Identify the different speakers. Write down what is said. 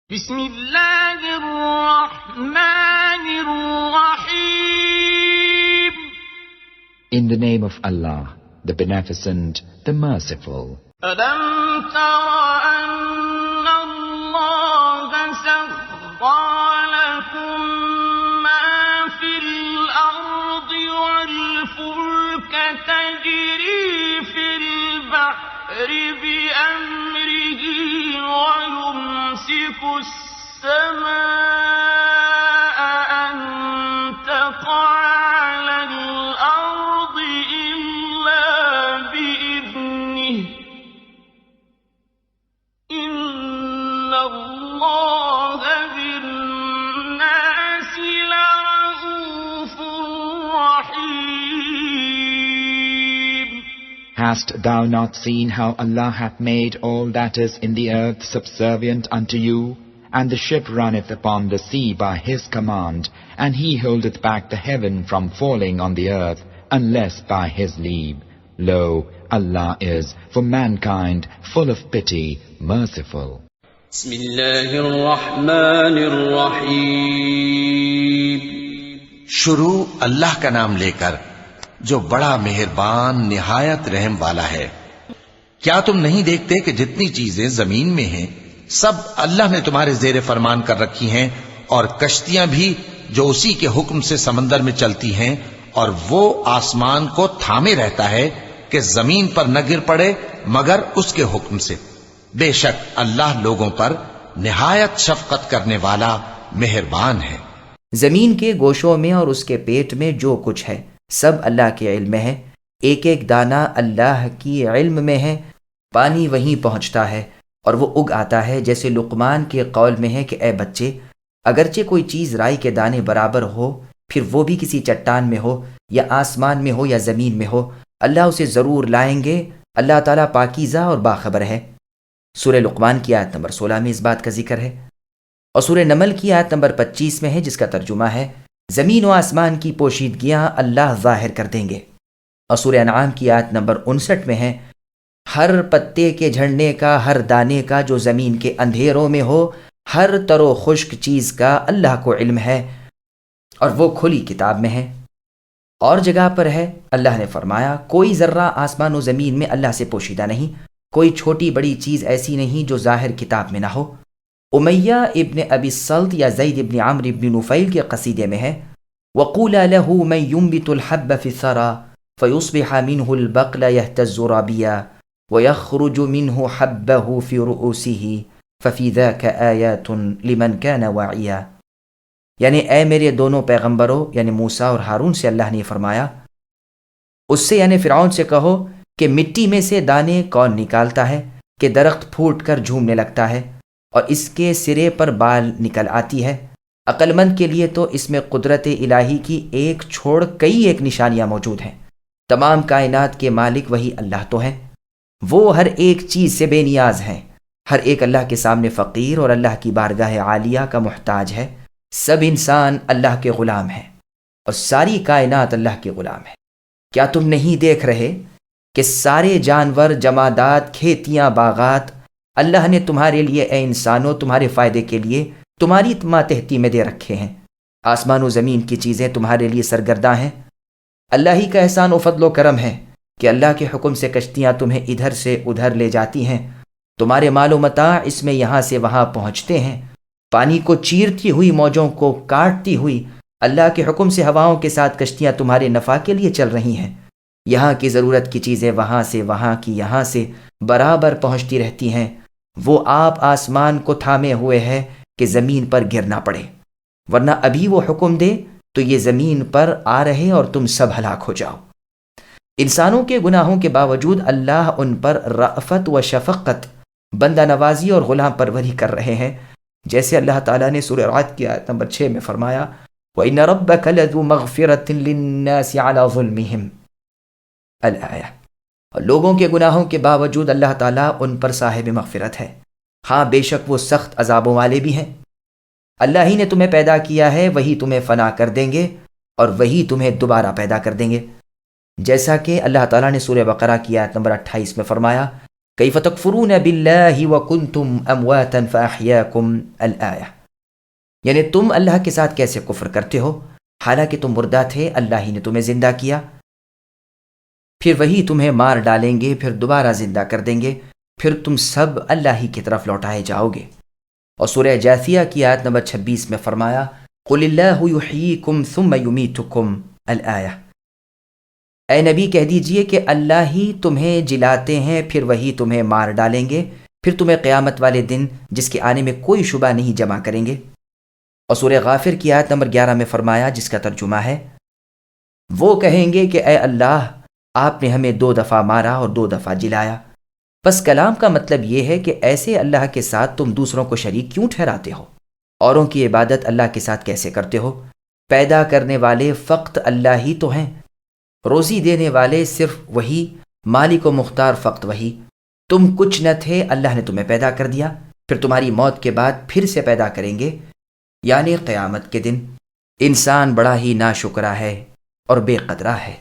Speaker 1: بسم اللہ الرحمن الرحیم.
Speaker 2: In the name of Allah, the Beneficent, the Merciful.
Speaker 1: أَلَمْ تَرَ أَنَّ اللَّهَ سَخَّرَ لَكُم مَّا فِي الْأَرْضِ وَالْفُلْكَ تَجْرِي فِي الْبَحْرِ بِأَمْرِهِ وَيُمْسِكُ السَّمَاءَ أَن تَقَعَ عَلَى الْأَرْضِ إِلَّا بِإِذْنِهِ إِنَّ اللَّهَ بِالنَّاسِ لَرَءُوفٌ رَحِيمٌ.
Speaker 2: Hast thou not seen how Allah hath made all that is in the earth subservient unto you? And the ship runneth upon the sea by His command, and He holdeth back the heaven from falling on the earth, unless by His leave. Lo, Allah is, for mankind, full of pity, merciful.
Speaker 3: بسم اللہ الرحمن الرحیم.
Speaker 4: شروع اللہ کا نام لے کر جو بڑا مہربان نہایت رحم والا ہے. کیا تم نہیں دیکھتے کہ جتنی چیزیں زمین میں ہیں سب اللہ نے تمہارے زیر فرمان کر رکھی ہیں، اور کشتیاں بھی جو اسی کے حکم سے سمندر میں چلتی ہیں، اور وہ آسمان کو تھامے رہتا ہے کہ زمین پر نہ گر پڑے مگر اس کے حکم سے. بے شک اللہ لوگوں پر نہایت شفقت کرنے والا مہربان ہے.
Speaker 5: زمین کے گوشوں میں اور اس کے پیٹ میں جو کچھ ہے سب اللہ کے علم میں ہے. ایک ایک دانہ اللہ کی علم میں ہے. پانی وہیں پہنچتا ہے اور وہ اگ آتا ہے، جیسے لقمان کے قول میں ہے کہ اے بچے، اگرچہ کوئی چیز رائی کے دانے برابر ہو، پھر وہ بھی کسی چٹان میں ہو یا آسمان میں ہو یا زمین میں ہو، اللہ اسے ضرور لائیں گے. اللہ تعالیٰ پاکیزہ اور باخبر ہے. سورہ لقمان کی آیت نمبر 16 میں اس بات کا ذکر ہے، اور سورہ نمل کی آیت نمبر 25 میں ہے، جس کا ترجمہ ہے زمین و آسمان کی پوشیدگیاں اللہ ظاہر کر دیں گے. اور سورہ انعام کی آیت نمبر 59 میں ہے ہر پتے کے جھڑنے کا، ہر دانے کا جو زمین کے اندھیروں میں ہو، ہر تر و خشک چیز کا اللہ کو علم ہے اور وہ کھلی کتاب میں ہے. اور جگہ پر ہے اللہ نے فرمایا کوئی ذرہ آسمان و زمین میں اللہ سے پوشیدہ نہیں، کوئی چھوٹی بڑی چیز ایسی نہیں جو ظاہر کتاب میں نہ ہو. امیہ ابن ابی الصلت یا زید ابن عمرو ابن نفیل کے قصیدے میں ہے وَقُولَ لَهُ مَن يُنبِتُ الْحَبَّ فِي الثَّرَى فَيُصْبِحَ مِنْهُ الْبَقْلَ يَهْتَزُّ رَابِيًا وَيَخْرُجُ مِنْهُ حَبَّهُ فِي رُؤُوسِهِ فَفِي ذَاكَ آيَاتٌ لِمَنْ كَانَ وَاعِيًا. یعنی اے میرے دونوں پیغمبروں یعنی موسیٰ اور ہارون سے اللہ نے فرمایا اس سے یعنی فرعون سے کہو کہ مٹی میں سے دانے کون نکالتا ہے کہ درخت پھوٹ کر جھومنے لگتا ہے اور اس کے سرے پر بال نکل آتی ہے. عقل مند کے لیے تو اس میں قدرت الہی کی ایک چھوڑ کئی ایک نشانیاں موجود ہیں. تمام کائنات کے مالک وہی اللہ تو ہیں، وہ ہر ایک چیز سے بے نیاز ہیں. ہر ایک اللہ کے سامنے فقیر اور اللہ کی بارگاہ عالیہ کا محتاج ہے. سب انسان اللہ کے غلام ہیں اور ساری کائنات اللہ کے غلام ہے. کیا تم نہیں دیکھ رہے کہ سارے جانور، جمادات، کھیتیاں، باغات اللہ نے تمہارے لیے اے انسانوں تمہارے فائدے کے لیے تمہاری ماتحتی میں دے رکھے ہیں. آسمان و زمین کی چیزیں تمہارے لیے سرگرداں ہیں. اللہ ہی کا احسان و فضل و کرم ہے کہ اللہ کے حکم سے کشتیاں تمہیں ادھر سے ادھر لے جاتی ہیں. تمہارے مال و متاع اس میں یہاں سے وہاں پہنچتے ہیں. پانی کو چیرتی ہوئی، موجوں کو کاٹتی ہوئی اللہ کے حکم سے ہواؤں کے ساتھ کشتیاں تمہارے نفع کے لیے چل رہی ہیں. یہاں کی ضرورت کی چیزیں وہاں سے، وہاں کی یہاں سے برابر پہنچتی رہتی ہیں. وہ آپ آسمان کو تھامے ہوئے ہے کہ زمین پر گر نہ پڑے، ورنہ ابھی وہ حکم دے تو یہ زمین پر آ رہے اور تم سب ہلاک ہو جاؤ. انسانوں کے گناہوں کے باوجود اللہ ان پر رأفت و شفقت، بندہ نوازی اور غلام پروری کر رہے ہیں، جیسے اللہ تعالیٰ نے سورہ رعد کی آیت نمبر 6 میں فرمایا وَإِنَّ رَبَّكَ لَذُو مَغْفِرَةٍ لِلنَّاسِ عَلَى ظُلْمِهِمْ الآیہ. اور لوگوں کے گناہوں کے باوجود اللہ تعالیٰ ان پر صاحب مغفرت ہے. ہاں بے شک وہ سخت عذابوں والے بھی ہیں. اللہ ہی نے تمہیں پیدا کیا ہے، وہی تمہیں فنا کر دیں گے اور وہی تمہیں دوبارہ پیدا کر دیں گے. جیسا کہ اللہ تعالیٰ نے سورہ بقرہ کی آیت نمبر 28 میں فرمایا کیف تکفرون باللہ وکنتم امواتا فاحیاکم الآیہ، یعنی تم اللہ کے ساتھ کیسے کفر کرتے ہو حالانکہ تم مردہ تھے، اللہ ہی نے تمہیں زندہ کیا، پھر وہی تمہیں مار ڈالیں گے، پھر دوبارہ زندہ کر دیں گے، پھر تم سب اللہ ہی کی طرف لوٹائے جاؤ گے۔ اور سورہ جاثیہ کی آیت نمبر 26 میں فرمایا قل اللہ یحییکم ثم یمیتکم الآیہ، اے نبی کہہ دیجئے کہ اللہ ہی تمہیں جلاتے ہیں، پھر وہی تمہیں مار ڈالیں گے، پھر تمہیں قیامت والے دن جس کے آنے میں کوئی شبہ نہیں جمع کریں گے۔ اور سورہ غافر کی آیت نمبر 11 میں فرمایا، جس کا ترجمہ ہے وہ کہیں گے کہ اے اللہ آپ نے ہمیں 2 دفعہ مارا اور 2 دفعہ جلایا۔ بس کلام کا مطلب یہ ہے کہ ایسے اللہ کے ساتھ تم دوسروں کو شریک کیوں ٹھہراتے ہو؟ اوروں کی عبادت اللہ کے ساتھ کیسے کرتے ہو؟ پیدا کرنے والے فقط اللہ ہی تو ہیں، روزی دینے والے صرف وہی، مالک و مختار فقط وہی۔ تم کچھ نہ تھے، اللہ نے تمہیں پیدا کر دیا، پھر تمہاری موت کے بعد پھر سے پیدا کریں گے، یعنی قیامت کے دن۔ انسان بڑا ہی ناشکرا ہے اور بے قدرہ ہے۔